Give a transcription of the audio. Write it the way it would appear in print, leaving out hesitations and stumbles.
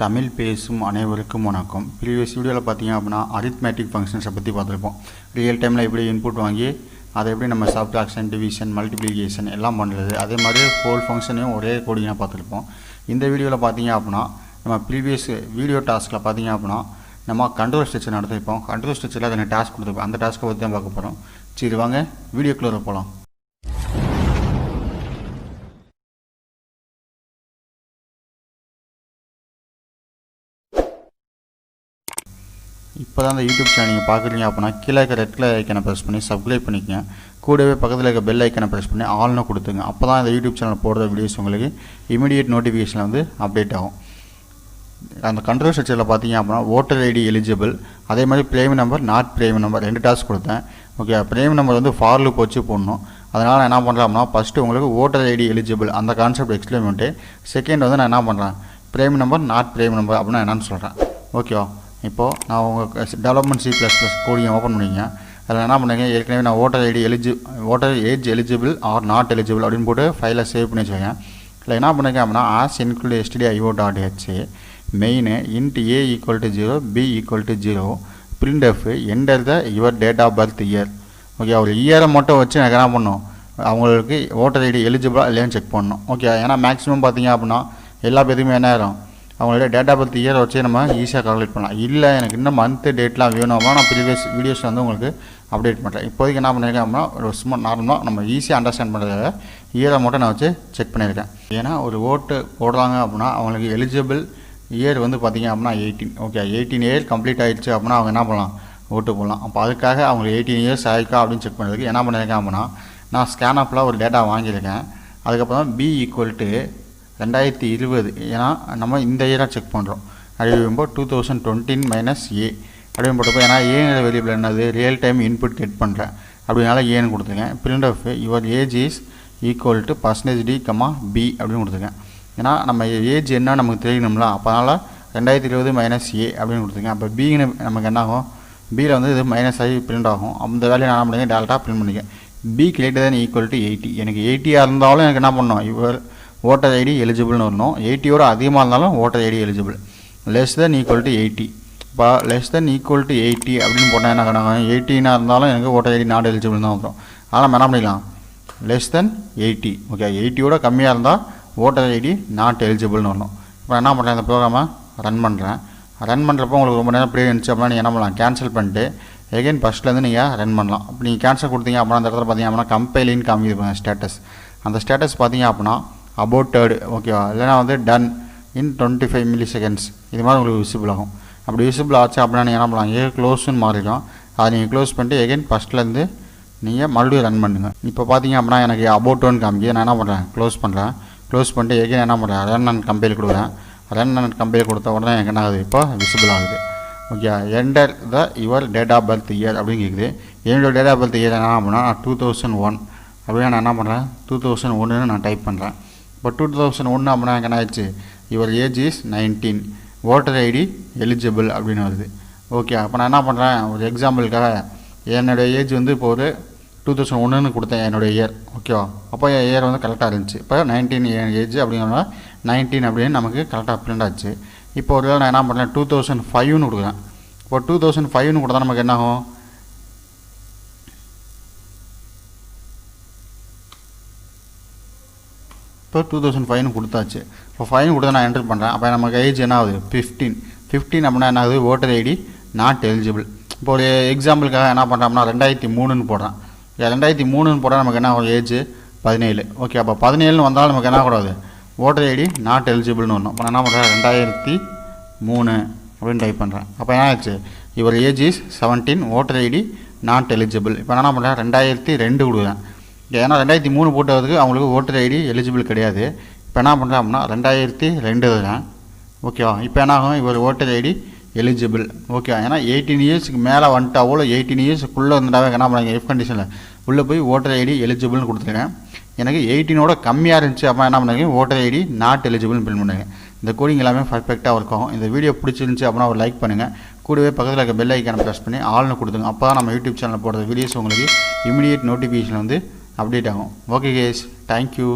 தமிழ் பேசும் அனைவருக்கும் வணக்கம். ப்ரீவியஸ் வீடியோவில் பார்த்தீங்க அப்படின்னா அரித்மேட்டிக் ஃபங்க்ஷன்ஸை பற்றி பார்த்துருப்போம். ரியல் டைமில் எப்படி இன்புட் வாங்கி அதை எப்படி நம்ம சப்ட்ராக்ஷன், டிவிஷன், மல்டிப்ளிகேஷன் எல்லாம் பண்ணுறது, அதே மாதிரி ஹோல் ஃபங்க்ஷனையும் ஒரே கோடிங்காக பார்த்துருப்போம். இந்த வீடியோவில் பார்த்தீங்க அப்படின்னா நம்ம ப்ரீவியஸ் வீடியோ டாஸ்கில் பார்த்தீங்க அப்படின்னா நம்ம கண்ட்ரோல் ஸ்ட்ரக்சர் நடத்திருப்போம். கண்ட்ரோல் ஸ்ட்ரக்சரில் அதை டாஸ்க் கொடுத்துருப்போம். அந்த டாஸ்க்கை பற்றி தான் பார்க்க போகிறோம். சரி வாங்க வீடியோக்குள்ளே போகலாம். இப்போ தான் அந்த யூடியூப் சேனல் நீங்கள் பார்க்குறீங்க அப்படின்னா கீழே இருக்க ரெட் கலர் ஐக்கனை ப்ரெஸ் பண்ணி சப்ஸ்கிரைப் பண்ணிக்கங்க. கூடவே பக்கத்தில் இருக்க பெல் ஐக்கனை ப்ரெஸ் பண்ணி ஆல்னு கொடுத்துங்க. அப்போ தான் இந்த யூடியூப் சேனல் போடுற வீடியோஸ் உங்களுக்கு இமீடியட் நோட்டிஃபிகேஷனில் வந்து அப்டேட் ஆகும். அந்த கண்ட்ரோல் ஸ்ட்ரக்சரில் பார்த்தீங்க அப்படின்னா ஓட்டர் ஐடி எலிஜிபிள், அதே மாதிரி prime number, not prime number ரெண்டு டாஸ்க் கொடுத்தேன். ஓகே, பிரைம் நம்பர் வந்து ஃபார் லூப் வச்சு போடணும். அதனால் நான் என்ன பண்ணுறேன் அப்படின்னா ஃபஸ்ட்டு உங்களுக்கு ஓட்டர் ஐடி எலிஜிபிள் அந்த கான்செப்ட் எக்ஸ்பிளைன் பண்ணிட்டு செகண்ட் வந்து நான் என்ன பண்ணுறேன் prime number, not prime number அப்படின்னா என்னன்னு சொல்கிறேன். ஓகேவா? இப்போது நான் உங்கள் டெவலப்மெண்ட் C++ கோடிங் ஓப்பன் பண்ணிங்க. அதில் என்ன பண்ணுங்க, ஏற்கனவே நான் voter age eligible or not eligible அப்படின்னு போட்டு ஃபைலை சேவ் பண்ணி வச்சுருக்கேன். இல்லை என்ன பண்ணுங்க அப்படின்னா as_stdio.h main int a = 0 b = 0 printf enter the your date of birth year. Okay, ஒரு இயரை மட்டும் வச்சு எனக்கு என்ன பண்ணணும், அவங்களுக்கு ஓட்டர் ஐடி எலிஜிபிளாக இல்லையான்னு செக் பண்ணணும். ஓகே, ஏன்னா மேக்ஸிமம் பார்த்தீங்க அப்படின்னா எல்லா பேருக்குமே என்ன ஆயிரும், அவங்களோட டேட்டா பர்த் இயர் வச்சு நம்ம ஈஸியாக கால்குலேட் பண்ணலாம். இல்லை எனக்கு இன்னும் மந்த்து டேட்லாம் வேணும் அப்படின்னா நான் ப்ரீவியஸ் வீடியோஸ் வந்து உங்களுக்கு அப்டேட் பண்ணுறேன். இப்போதைக்கு என்ன பண்ணியிருக்கேன் அப்படின்னா ஒரு சும்மா நார்மலாக நம்ம ஈஸியாக அண்டர்ஸ்டாண்ட் பண்ணுறதுக்காக இயரை மட்டும் நான் வச்சு செக் பண்ணியிருக்கேன். ஏன்னா ஒரு ஓட்டு போடுறாங்க அப்படின்னா அவங்களுக்கு எலிஜிபிள் இயர் வந்து பார்த்திங்க அப்படின்னா 18. ஓகே, 18 இயர் கம்ப்ளீட் ஆகிடுச்சு அப்படின்னா அவங்க என்ன பண்ணலாம், ஓட்டு போடலாம். அப்போ அதுக்காக அவங்களுக்கு 18 இயர்ஸ் ஆகிருக்கா அப்படின்னு செக் பண்ணுறதுக்கு என்ன பண்ணியிருக்கேன் அப்படின்னா நான் ஸ்கேன் அப்பில் ஒரு டேட்டா வாங்கியிருக்கேன். அதுக்கப்புறம் b = 2020, ஏன்னா நம்ம இந்த இயராக செக் பண்ணுறோம். அப்படிங்கும்போது 2020 - a அப்படின்னு போட்டப்போ, ஏன்னா ஏங்கிற வேரியபிள் என்னது ரியல் டைம் இன்புட் கெட் பண்ணுறேன் அப்படினால ஏன்னு கொடுத்துருக்கேன். printf your age is equal to %d, b அப்படின்னு கொடுத்துருக்கேன். ஏன்னா நம்ம ஏஜ் என்ன நமக்கு தெரியணும்ல, அப்போ அதனால் 2020 - a அப்படின்னு கொடுத்துருக்கேன். அப்போ பின்னு நமக்கு என்ன ஆகும், பியில் வந்து இது மைனஸ் ஆகி பிரிண்ட் ஆகும். அந்த வேலையை நான் பண்ணுங்க டேரெக்டாக பிரிண்ட் பண்ணிக்கேன். b > 80, எனக்கு 80 இருந்தாலும் எனக்கு என்ன பண்ணணும், இவர் ஓட்டர் ஐடி எலிஜிபிள்னு வரணும். 80யோட அதிகமாக இருந்தாலும் voter ID eligible. less than equal to 80. இப்போ less than equal to 80 அப்படின்னு போட்டால் என்ன கணக்கு, 18 இருந்தாலும் எனக்கு ஓட்டர் ஐடி நாட் எலிஜிபிள் தான் வரும். அதனால் நம்ம என்ன பண்ணிக்கலாம், less than 80. ஓகே, 80யோட கம்மியாக இருந்தால் ஓட்டர் ஐடி நாட் எலிஜிபிள்னு வரணும். இப்போ என்ன பண்ணுறேன், இந்த ப்ரோக்ராமை ரன் பண்ணுறேன். ரன் பண்ணுறப்போ உங்களுக்கு ரொம்ப நேரம் ப்ரீ இருந்துச்சு அப்படின்னா நீங்கள் என்ன பண்ணலாம், கேன்சல் பண்ணிட்டு எகைன் ஃபஸ்ட்லேருந்து நீங்கள் ரன் பண்ணலாம். அப்போ நீங்கள் கேன்சல் கொடுத்தீங்க அப்படின்னா அந்த இடத்துல பார்த்தீங்க அப்படின்னா கம்பைலின்னு காமிக்குது ஸ்டேட்டஸ். அந்த ஸ்டேட்டஸ் பார்த்தீங்க அப்படின்னா அபோட்டட், ஓகேவா, இல்லைனா வந்து டன் இன் 25 milliseconds இது மாதிரி உங்களுக்கு விசிபிள் ஆகும். அப்படி விசிபிள் ஆச்சு அப்படின்னா நீங்கள் என்ன பண்ணலாம், க்ளோஸ்ன்னு மாறிடும். அதை நீங்கள் க்ளோஸ் பண்ணிட்டு எகைன் ஃபஸ்ட்லேருந்து நீங்கள் மறுபடியும் ரன் பண்ணுங்கள். இப்போ பார்த்தீங்க அப்படின்னா எனக்கு அபோட்டோன்னு காமிக்குது. நான் என்ன பண்ணுறேன், க்ளோஸ் பண்ணுறேன். க்ளோஸ் பண்ணிட்டு எகைன் என்ன பண்ணுறேன், ரன் அண்ட் கம்பைல் கொடுக்குறேன். ரன் அண்ட் கம்பைல் கொடுத்த உடனே எனக்கு என்ன ஆகுது, இப்போ விசிபிள் ஆகுது. Okay, enter the your date of birth year அப்படின்னு கேட்குது. என்னோட டேட் ஆஃப் பர்த் இயர் என்ன அப்படின்னா 2001 அப்படின்னு நான் என்ன பண்ணுறேன், 2001ன்னு நான் டைப் பண்ணுறேன். இப்போ 2001 அப்படின்னா எனக்கு என்ன ஆயிடுச்சு, your age is 19, voter ID eligible அப்படின்னு வருது. ஓகே, அப்போ நான் என்ன பண்ணுறேன், ஒரு எக்ஸாம்பிளுக்காக என்னோடய ஏஜ் வந்து இப்போ ஒரு 2001ன்னு கொடுத்தேன் என்னோடய இயர். ஓகேவா, அப்போ என் இயர் வந்து கரெக்டாக இருந்துச்சு. இப்போ 19 ஏஜ் அப்படிங்கிற 19 அப்படின்னு நமக்கு கரெக்டாக பிரிண்ட் ஆச்சு. இப்போ ஒரு நான் என்ன பண்ணுறேன், 2005ன்னு கொடுக்குறேன். இப்போ 2005ன்னு கொடுத்தா நமக்கு என்ன ஆகும், இப்போ 2005ன்னு கொடுத்தாச்சு. இப்போ 5 கொடுத்தா நான் என்டர் பண்ணுறேன். அப்போ நமக்கு ஏஜ் என்ன ஆகுது, 15 அப்படின்னா என்ன ஆகுது, ஓட்டர் ஐடி நாட் எலிஜிபிள். இப்போ ஒரு எக்ஸாம்பிளுக்காக என்ன பண்ணுறோம்னா 2003ன்னு போடுறேன். 2003ன்னு போட்டால் நமக்கு என்ன ஆகும், ஏஜ் 17. ஓகே, அப்போ 17ன்னு வந்தாலும் நமக்கு என்ன கூடாது, ஓட்டர் ஐடி நாட் எலிஜிபிள்னு வரணும். இப்போ நான் என்ன பண்ணுறேன், 2003 அப்படின்னு டைப் பண்ணுறேன். அப்போ என்ன ஆச்சு, இவர் age is 17, voter ID not eligible. இப்போ நான் என்ன பண்ணுறேன், 2002 கொடுக்குறேன். ஏன்னா 2003 போட்டதுக்கு அவங்களுக்கு ஓட்டர் ஐடி எலிஜிபிள் கிடையாது. இப்போ என்ன பண்ணுறேன் அப்படின்னா 2002 தான். ஓகேவா, இப்போ என்ன ஆகும், இவர் ஓட்டர் ஐடி எலிஜிபிள். ஓகே, ஏன்னா 18 இயர்ஸுக்கு மேலே வந்துட்டு அவ்வளோ 18 இயர்ஸுக்குள்ளே வந்துட்டாவே என்ன பண்ணாங்க, எஃப் கண்டிஷனில் உள்ளே போய் ஓட்டர் ஐடி எலிஜிபிள்னு கொடுத்துருக்கேன். எனக்கு 18ஓட கம்மியாக இருந்துச்சு அப்போ என்ன பண்ணாங்க, ஓட்டர் ஐடி நாட் எலிஜிபிள்னு பிரிண்ட் பண்ணுங்க. இந்த கோடிங் எல்லாமே பர்ஃபெக்டாக ஒர்க் ஆகும். இந்த வீடியோ பிடிச்சிருந்துச்சி அப்படின்னா ஒரு லைக் பண்ணுங்கள். கூடவே பக்கத்தில் இருக்க பெல் ஐக்கானை ப்ரெஸ் பண்ணி ஆல்னு கொடுத்துங்க. அப்போ தான் நம்ம யூடியூப் சேனலில் போடுற வீடியோஸ் உங்களுக்கு இமீடியட் நோட்டிஃபிகேஷன் வந்து அப்டேட் ஆகும். Okay guys, thank you.